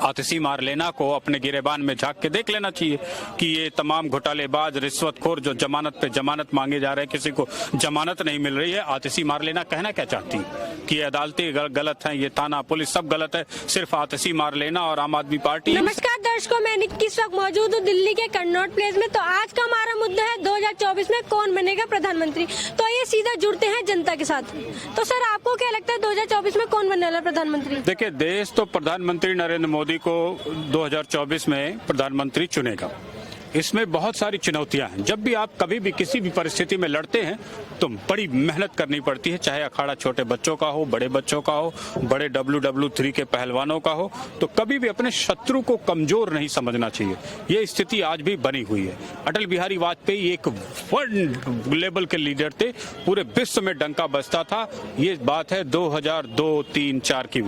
आतिशी मारलेना को अपने गिरेबान में झांक के देख लेना चाहिए कि ये तमाम घोटालेबाज रिश्वतखोर जो जमानत पे जमानत मांगे जा रहे हैं, किसी को जमानत नहीं मिल रही है। आतिशी मारलेना कहना क्या चाहती कि ये अदालतें गलत हैं, ये थाना पुलिस सब गलत है, सिर्फ आतिशी मारलेना और आम आदमी पार्टी। नमस्कार दर्शकों, मैं निक्की इस वक्त मौजूद हूँ दिल्ली के कन्नॉट प्लेस में। तो आज का हमारा मुद्दा है 2024 में कौन बनेगा प्रधानमंत्री। तो ये सीधा जुड़ते हैं जनता के साथ। तो सर, आपको क्या लगता है 2024 में कौन बनने वाला प्रधानमंत्री? देखिए, देश तो प्रधानमंत्री नरेंद्र मोदी को 2024 में प्रधानमंत्री चुनेगा। इसमें बहुत सारी चुनौतियां हैं। जब भी आप कभी भी किसी भी परिस्थिति में लड़ते हैं तो बड़ी मेहनत करनी पड़ती है, चाहे अखाड़ा छोटे बच्चों का हो, बड़े बच्चों का हो, बड़े WWE3 के पहलवानों का हो। तो कभी भी अपने शत्रु को कमजोर नहीं समझना चाहिए। ये स्थिति आज भी बनी हुई है। अटल बिहारी वाजपेयी एक वर्ल्ड लेवल के लीडर थे, पूरे विश्व में डंका बजता था। ये बात है 2002, 3, 4 की।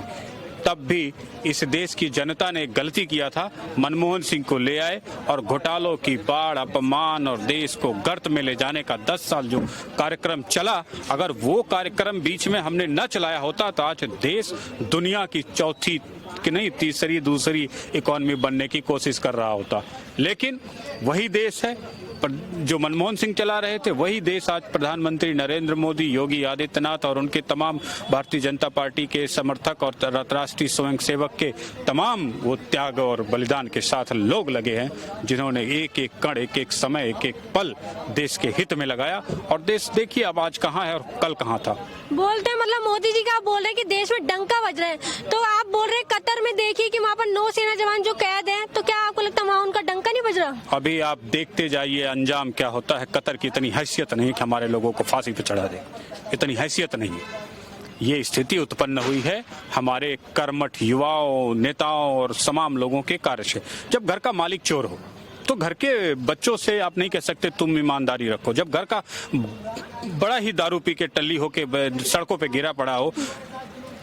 तब भी इस देश की जनता ने गलती किया था, मनमोहन सिंह को ले आए और घोटालों की बाढ़, अपमान और देश को गर्त में ले जाने का 10 साल जो कार्यक्रम चला, अगर वो कार्यक्रम बीच में हमने न चलाया होता तो आज देश दुनिया की चौथी कि नहीं तीसरी दूसरी इकोनॉमी बनने की कोशिश कर रहा होता। लेकिन वही देश है जो मनमोहन सिंह चला रहे थे, वही देश आज प्रधानमंत्री नरेंद्र मोदी, योगी आदित्यनाथ और उनके तमाम भारतीय जनता पार्टी के समर्थक और राष्ट्रीय स्वयंसेवक के तमाम वो त्याग और बलिदान के साथ लोग लगे हैं, जिन्होंने एक एक कण, एक एक समय, एक एक पल देश के हित में लगाया। और देश देखिए अब आज कहाँ है और कल कहाँ था। बोलते हैं मतलब मोदी जी का आप बोल रहे हैं कि देश में डंका बज रहा है, तो आप बोल रहे हैं कतर में देखिए कि वहाँ पर नौसेना जवान जो कैद हैं, तो क्या आपको लगता है वहाँ उनका डंका नहीं बज रहा? अभी आप देखते जाइए अंजाम क्या होता है। कतर की इतनी हैसियत नहीं कि हमारे लोगों को फांसी पे चढ़ा दे, इतनी हैसियत नहीं है। ये स्थिति उत्पन्न हुई है हमारे कर्मठ युवाओं, नेताओं और तमाम लोगों के कार्य से। जब घर का मालिक चोर हो तो घर के बच्चों से आप नहीं कह सकते तुम ईमानदारी रखो। जब घर का बड़ा ही दारू पी के टल्ली होके सड़कों पे गिरा पड़ा हो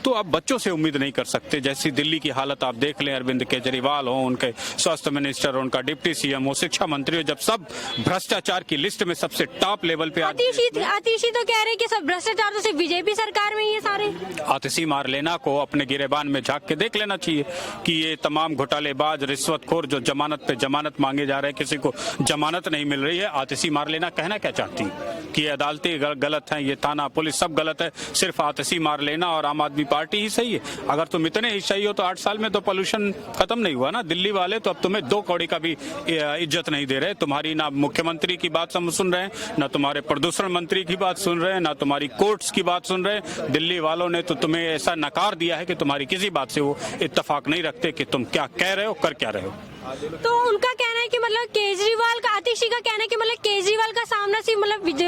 तो आप बच्चों से उम्मीद नहीं कर सकते। जैसी दिल्ली की हालत आप देख लें, अरविंद केजरीवाल हो, उनके स्वास्थ्य मिनिस्टर, उनका डिप्टी सीएम हो, शिक्षा मंत्री हो, जब सब भ्रष्टाचार की लिस्ट में सबसे टॉप लेवल पे आतिशी तो कह रहे हैं कि सब भ्रष्टाचार तो सिर्फ बीजेपी सरकार में ही है सारे। आतिशी मारलेना को अपने गिरेबान में झांक के देख लेना चाहिए कि ये तमाम घोटालेबाज रिश्वतखोर जो जमानत पे जमानत मांगे जा रहे हैं, किसी को जमानत नहीं मिल रही है। आतिशी मारलेना कहना क्या चाहती कि ये अदालतें गलत हैं, ये थाना पुलिस सब गलत है, सिर्फ आतिशी मारलेना और आम आदमी पार्टी ही सही है। अगर तुम इतने ही सही हो तो 8 साल में तो पोल्यूशन खत्म नहीं हुआ ना। दिल्ली वाले तो अब तुम्हें 2 कौड़ी का भी इज्जत नहीं दे रहे। तुम्हारी ना मुख्यमंत्री की बात हम सुन रहे हैं, ना तुम्हारे प्रदूषण मंत्री की बात सुन रहे हैं, ना तुम्हारी कोर्ट्स की बात सुन रहे हैं। दिल्ली वालों ने तो तुम्हें ऐसा नकार दिया है कि तुम्हारी किसी बात से वो इत्तेफाक नहीं रखते कि तुम क्या कह रहे हो, कर क्या रहे हो। तो उनका कहना है कि मतलब केजरीवाल का, आतिशी का कहना है कि मतलब केजरीवाल का सामना सिर्फ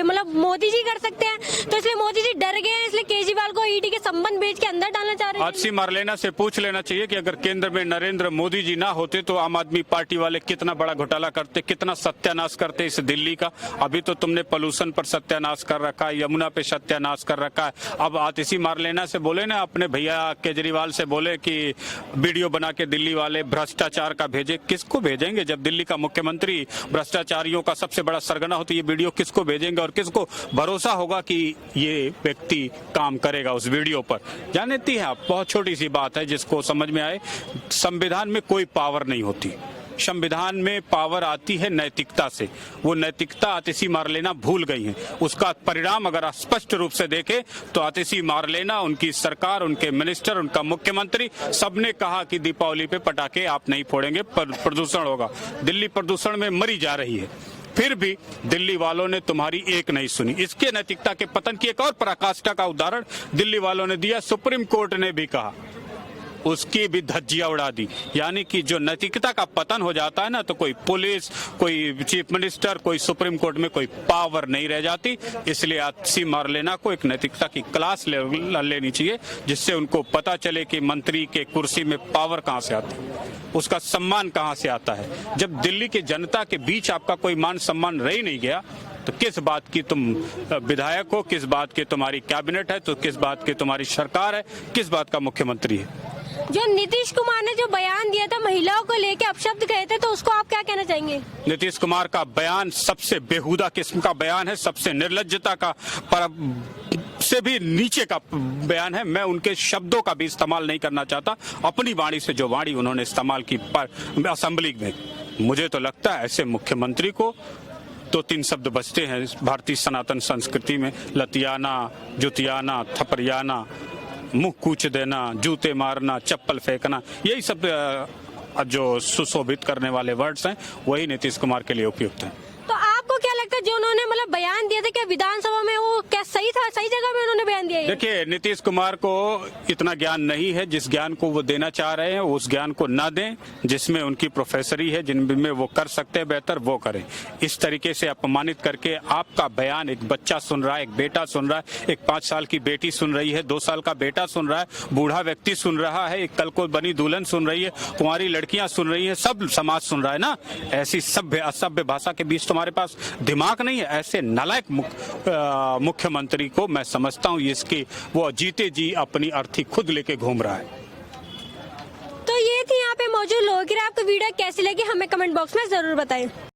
मतलब मोदी जी कर सकते हैं, तो इसलिए मोदी जी डर गए हैं, इसलिए केजरीवाल को ईडी के संबंध भेज के अंदर डालना चाह रहे हैं। आतिशी मारलेना से पूछ लेना चाहिए कि अगर केंद्र में नरेंद्र मोदी जी ना होते तो आम आदमी पार्टी वाले कितना बड़ा घोटाला करते, कितना सत्यानाश करते इस दिल्ली का। अभी तो तुमने पोल्यूशन पर सत्यानाश कर रखा है, यमुना पे सत्यानाश कर रखा है। अब आतिशी मारलेना से बोले ना, अपने भैया केजरीवाल से बोले कि वीडियो बना के दिल्ली वाले भ्रष्टाचार का भेजे। किसको भेजेंगे? जब दिल्ली का मुख्यमंत्री भ्रष्टाचारियों का सबसे बड़ा सरगना हो तो ये वीडियो किसको भेजेंगे और किसको भरोसा होगा कि ये व्यक्ति काम करेगा उस वीडियो पर? जानती हैं आप, बहुत छोटी सी बात है जिसको समझ में आए। संविधान में कोई पावर नहीं होती, संविधान में पावर आती है नैतिकता से। वो नैतिकता आतिशी मारलेना भूल गई है। उसका परिणाम अगर स्पष्ट रूप से देखें तो आतिशी मारलेना, उनकी सरकार, उनके मिनिस्टर, उनका मुख्यमंत्री, सबने कहा कि दीपावली पे पटाखे आप नहीं फोड़ेंगे, प्रदूषण होगा। दिल्ली प्रदूषण में मरी जा रही है, फिर भी दिल्ली वालों ने तुम्हारी एक नहीं सुनी। इसके नैतिकता के पतन की एक और पराकाष्ठा का उदाहरण दिल्ली वालों ने दिया। सुप्रीम कोर्ट ने भी कहा, उसकी भी धज्जियां उड़ा दी। यानी कि जो नैतिकता का पतन हो जाता है ना, तो कोई पुलिस, कोई चीफ मिनिस्टर, कोई सुप्रीम कोर्ट में कोई पावर नहीं रह जाती। इसलिए आतिशी मारलेना को एक नैतिकता की क्लास लेनी चाहिए, जिससे उनको पता चले कि मंत्री के कुर्सी में पावर कहां से आती है, उसका सम्मान कहां से आता है। जब दिल्ली की जनता के बीच आपका कोई मान सम्मान रह ही नहीं गया तो किस बात की तुम विधायक हो, किस बात की तुम्हारी कैबिनेट है, तो किस बात की तुम्हारी सरकार है, किस बात का मुख्यमंत्री है। जो नीतीश कुमार ने जो बयान दिया था महिलाओं को लेके अपशब्द कहे थे, तो उसको आप क्या कहना चाहेंगे? नीतीश कुमार का बयान सबसे बेहुदा किस्म का बयान है, सबसे निर्लज्जता का पर से भी नीचे का बयान है। मैं उनके शब्दों का भी इस्तेमाल नहीं करना चाहता, अपनी वाणी से जो वाणी उन्होंने इस्तेमाल की पर असेंबली में। मुझे तो लगता है ऐसे मुख्यमंत्री को 2-3 शब्द बचते हैं भारतीय सनातन संस्कृति में, लतियाना, जुतियाना, थपरियाना, मुंह कूच देना, जूते मारना, चप्पल फेंकना, यही सब जो सुशोभित करने वाले वर्ड्स हैं वही नीतीश कुमार के लिए उपयुक्त हैं। तो आपको क्या लगता है जो उन्होंने मतलब बयान दिया था, क्या विधानसभा में वो क्या सही था, सही जगह में उन्होंने बयान दिया? देखिए, नीतीश कुमार को इतना ज्ञान नहीं है, जिस ज्ञान को वो देना चाह रहे हैं उस ज्ञान को ना दें, जिसमें उनकी प्रोफेसरी है, जिनमें वो कर सकते हैं बेहतर वो करें। इस तरीके से अपमानित करके आपका बयान एक बच्चा सुन रहा है, एक बेटा सुन रहा है, एक 5 साल की बेटी सुन रही है, 2 साल का बेटा सुन रहा है, बूढ़ा व्यक्ति सुन रहा है, एक कल को बनी दुल्हन सुन रही है, कुंवारी लड़कियां सुन रही है, सब समाज सुन रहा है ना। ऐसी सभ्य असभ्य भाषा के बीच तुम्हारे पास दिमाग नहीं है। ऐसे नालायक मुख्यमंत्री को मैं समझता हूँ इसकी वो जीते जी अपनी अर्थी खुद लेके घूम रहा है। तो ये थी यहाँ पे मौजूद लोगों की राय। आपको वीडियो कैसी लगी हमें कमेंट बॉक्स में जरूर बताएं।